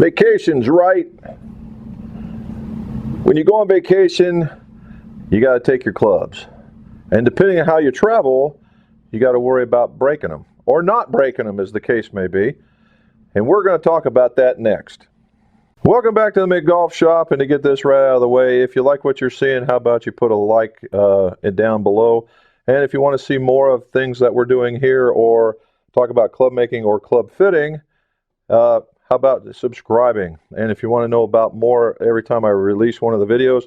Vacations, right? When you go on vacation, you got to take your clubs. And depending on how you travel, you got to worry about breaking them or not breaking them, as the case may be. And we're going to talk about that next. Welcome back to the Mid Golf Shop. And to get this right out of the way, if you like what you're seeing, how about you put a like down below? And if you want to see more of things that we're doing here or talk about club making or club fitting, how about subscribing? And if you want to know about more every time I release one of the videos,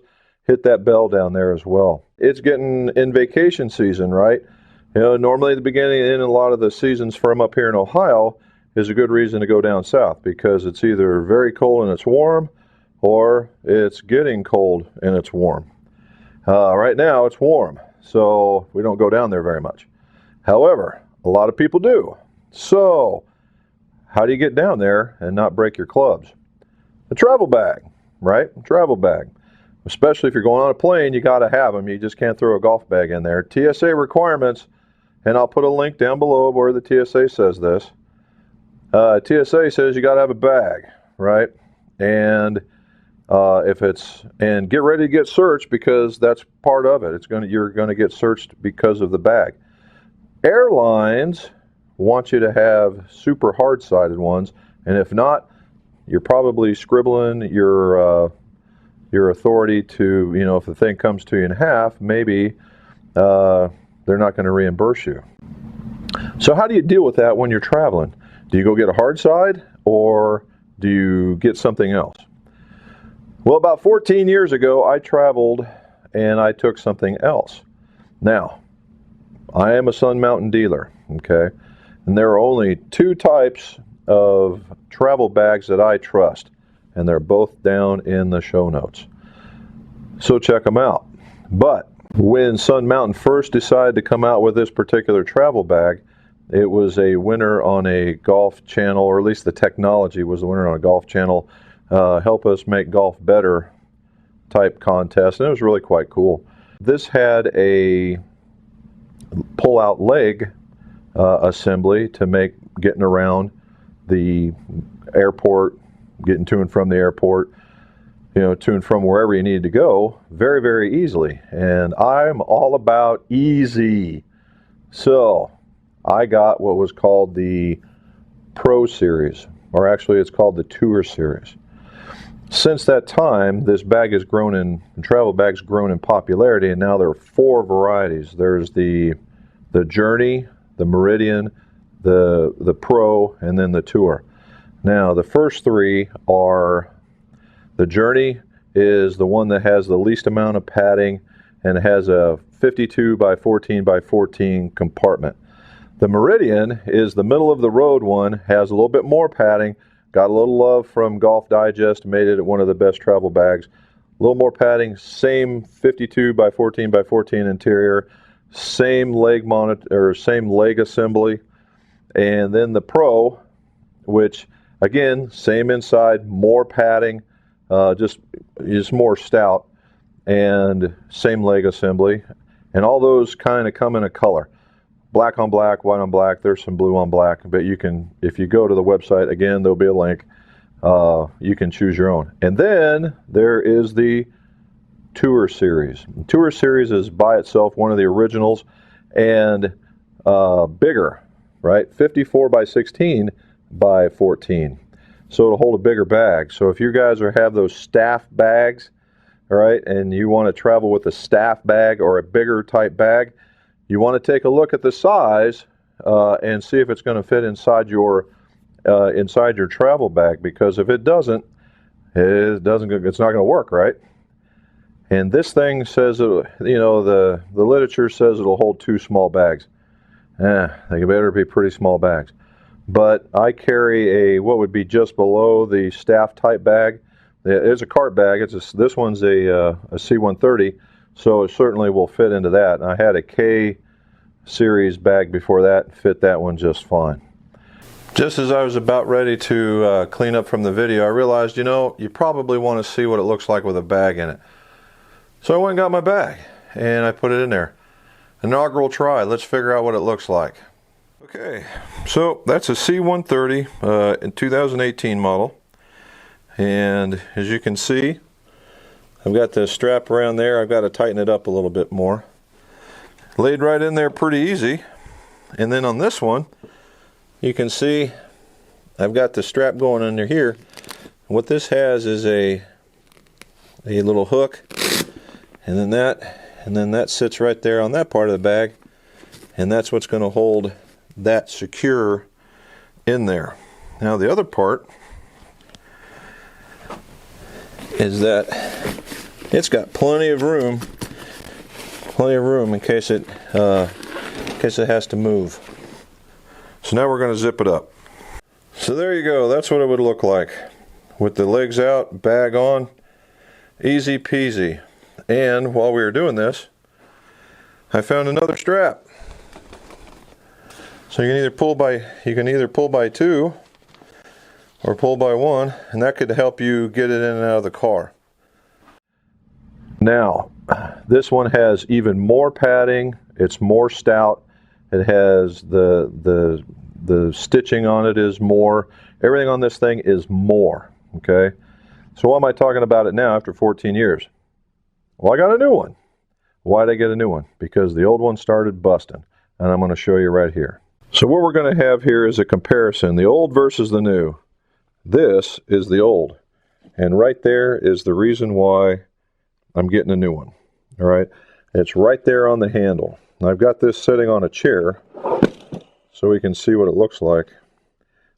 hit that bell down there as well. It's getting in vacation season, right? You know, normally the beginning and a lot of the seasons from up here in Ohio is a good reason to go down south because it's either very cold and it's warm or it's getting cold and it's warm. Right now it's warm, so we don't go down there very much. However, a lot of people do. So how do you get down there and not break your clubs? A travel bag, right? A travel bag. Especially if you're going on a plane, you got to have them. You just can't throw a golf bag in there. TSA requirements, and I'll put a link down below where the TSA says this. TSA says you got to have a bag, right? And get ready to get searched because that's part of it. You're going to get searched because of the bag. Airlines want you to have super hard-sided ones, and if not, you're probably scribbling your authority to, you know, if the thing comes to you in half, maybe they're not going to reimburse you. So how do you deal with that when you're traveling? Do you go get a hard side or do you get something else? Well, about 14 years ago, I traveled and I took something else. Now, I am a Sun Mountain dealer, okay? And there are only two types of travel bags that I trust, and they're both down in the show notes. So check them out. But when Sun Mountain first decided to come out with this particular travel bag, it was a winner on a Golf Channel, or at least the technology was the winner on a Golf Channel, help us make golf better type contest, and it was really quite cool. This had a pull-out leg assembly to make getting around the airport, getting to and from the airport, you know, to and from wherever you needed to go very, very easily. And I'm all about easy. So I got what was called the Pro Series, or actually it's called the Tour Series. Since that time, this bag has grown travel bag's grown in popularity, and now there are four varieties. There's the Journey, the Meridian, the Pro, and then the Tour. Now, the first three are, the Journey is the one that has the least amount of padding and has a 52 by 14 by 14 compartment. The Meridian is the middle of the road one, has a little bit more padding, got a little love from Golf Digest, made it one of the best travel bags. A little more padding, same 52 by 14 by 14 interior, same leg monitor, or same leg assembly. And then the Pro, which again, same inside, more padding, just more stout, and same leg assembly. And all those kind of come in a color. Black on black, white on black, there's some blue on black, but you can, if you go to the website, again, there'll be a link, you can choose your own. And then there is the Tour Series. The Tour Series is by itself one of the originals and bigger, right? 54 by 16 by 14. So it'll hold a bigger bag. So if you guys have those staff bags, all right, and you want to travel with a staff bag or a bigger type bag, you want to take a look at the size and see if it's going to fit inside your travel bag, because if it doesn't, it's not going to work, right? And this thing says, you know, the literature says it'll hold two small bags. They better be pretty small bags. But I carry what would be just below the staff type bag. It's a cart bag. This one's a C-130, so it certainly will fit into that. And I had a K series bag before that, fit that one just fine. Just as I was about ready to clean up from the video, I realized, you know, you probably want to see what it looks like with a bag in it. So I went and got my bag and I put it in there. Inaugural try. Let's figure out what it looks like. Okay, so that's a C-130 in 2018 model. And as you can see, I've got the strap around there. I've got to tighten it up a little bit more. Laid right in there pretty easy. And then on this one, you can see I've got the strap going under here. What this has is a little hook, and then that sits right there on that part of the bag, and that's what's going to hold that secure in there. Now the other part is that it's got plenty of room in case it has to move. So now we're going to zip it up. So there you go. That's what it would look like with the legs out, bag on, easy peasy. And while we were doing this, I found another strap. So you can either pull by two or pull by one, and that could help you get it in and out of the car. Now, this one has even more padding. It's more stout. It has the stitching on it is more. Everything on this thing is more. Okay. So why am I talking about it now after 14 years? Well, I got a new one. Why did I get a new one? Because the old one started busting, and I'm going to show you right here. So what we're going to have here is a comparison, the old versus the new. This is the old, and right there is the reason why I'm getting a new one. All right, it's right there on the handle. And I've got this sitting on a chair so we can see what it looks like.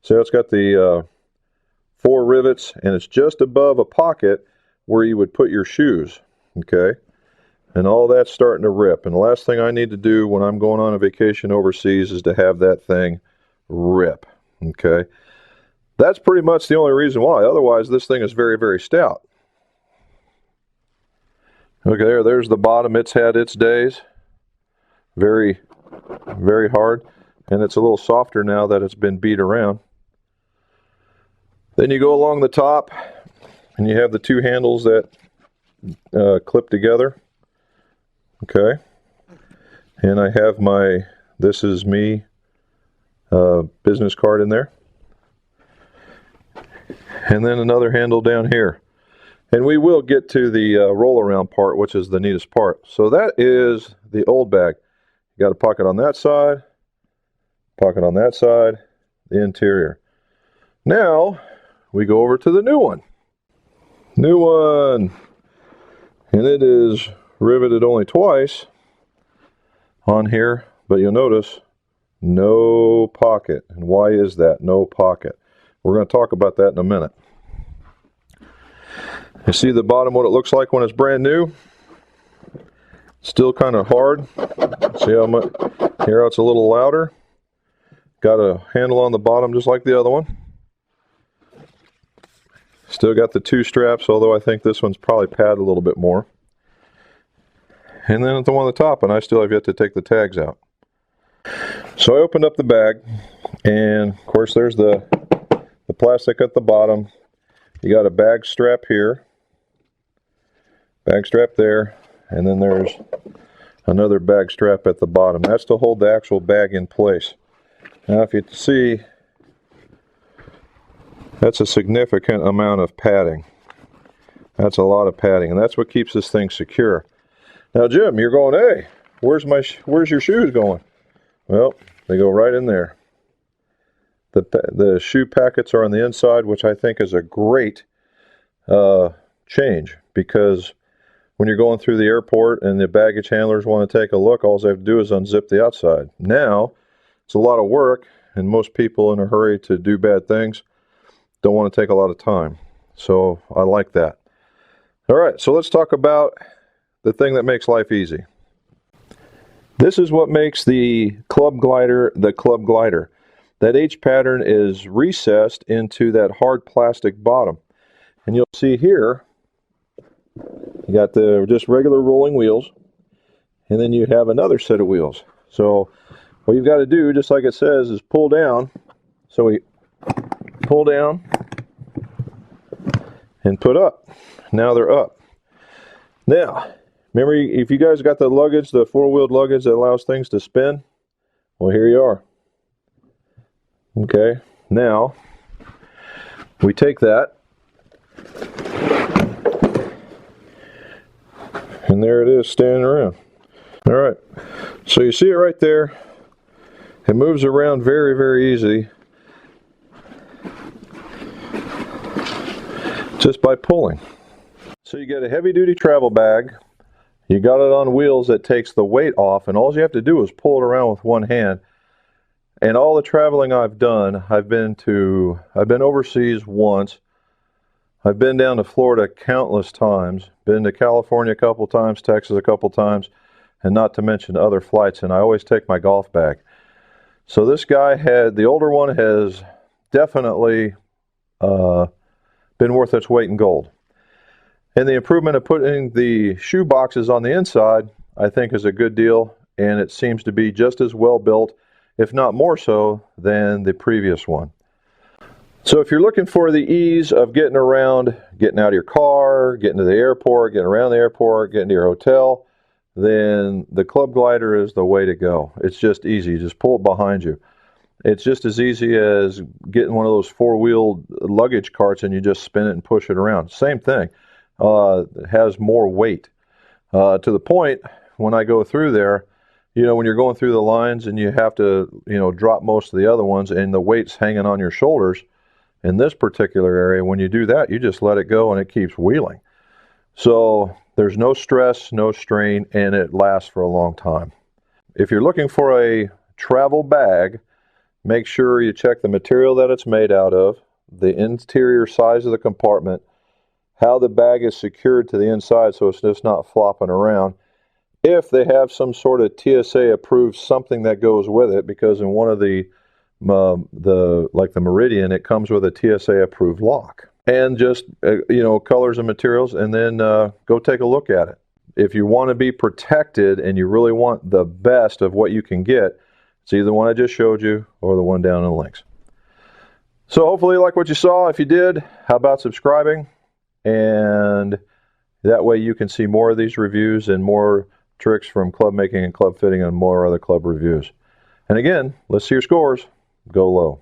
So it's got the 4 rivets, and it's just above a pocket where you would put your shoes. Okay, and all that's starting to rip, and the last thing I need to do when I'm going on a vacation overseas is to have that thing rip. Okay, that's pretty much the only reason why. Otherwise, this thing is very, very stout. Okay, there's the bottom. It's had its days. Very, very hard, and it's a little softer now that it's been beat around. Then you go along the top, and you have the 2 handles that clip together. Okay, and I have my "This Is Me" business card in there, and then another handle down here. And we will get to the roll around part, which is the neatest part. So that is the old bag. You got a pocket on that side, pocket on that side, the interior. Now we go over to the new one. New one, and it is riveted only twice on here, but you'll notice no pocket. And why is that? No pocket. We're going to talk about that in a minute. You see the bottom, what it looks like when it's brand new? Still kind of hard. See how much, here it's a little louder. Got a handle on the bottom just like the other one. Still got the 2 straps, although I think this one's probably padded a little bit more. And then at the one on the top, and I still have yet to take the tags out. So I opened up the bag, and of course there's the plastic at the bottom. You got a bag strap here, bag strap there, and then there's another bag strap at the bottom. That's to hold the actual bag in place. Now if you see, that's a significant amount of padding. That's a lot of padding, and that's what keeps this thing secure. Now Jim, you're going, hey, where's your shoes going? Well, they go right in there. The shoe packets are on the inside, which I think is a great change, because when you're going through the airport and the baggage handlers want to take a look, all they have to do is unzip the outside. Now, it's a lot of work, and most people in a hurry to do bad things don't want to take a lot of time. So I like that. All right, so let's talk about the thing that makes life easy. This is what makes the Club Glider the Club Glider. That H pattern is recessed into that hard plastic bottom. And you'll see here, you got the just regular rolling wheels, and then you have another set of wheels. So what you've got to do, just like it says, is pull down. So we pull down and put up. Now they're up. Now, remember, if you guys got the luggage, the 4-wheeled luggage that allows things to spin, well, here you are. Okay, now we take that And there it is standing around. All right, so you see it right there. It moves around very, very easy just by pulling. So you get a heavy-duty travel bag. You got it on wheels that takes the weight off, and all you have to do is pull it around with one hand. And all the traveling I've done, I've been overseas once. I've been down to Florida countless times, been to California a couple times, Texas a couple times, and not to mention other flights, and I always take my golf bag. So this guy the older one has definitely been worth its weight in gold. And the improvement of putting the shoe boxes on the inside, I think, is a good deal, and it seems to be just as well built, if not more so, than the previous one. So if you're looking for the ease of getting around, getting out of your car, getting to the airport, getting around the airport, getting to your hotel, then the Club Glider is the way to go. It's just easy. You just pull it behind you. It's just as easy as getting one of those four-wheeled luggage carts and you just spin it and push it around. Same thing. It has more weight. To the point, when I go through there, when you're going through the lines and you have to, drop most of the other ones and the weight's hanging on your shoulders, in this particular area, when you do that, you just let it go and it keeps wheeling. So there's no stress, no strain, and it lasts for a long time. If you're looking for a travel bag, make sure you check the material that it's made out of, the interior size of the compartment, how the bag is secured to the inside so it's just not flopping around. If they have some sort of TSA approved something that goes with it, because in one of the Meridian, it comes with a TSA approved lock. And just, colors and materials, and then go take a look at it. If you want to be protected and you really want the best of what you can get, it's either the one I just showed you or the one down in the links. So hopefully you like what you saw. If you did, how about subscribing? And that way you can see more of these reviews and more tricks from club making and club fitting and more other club reviews. And again, let's see your scores. Go low.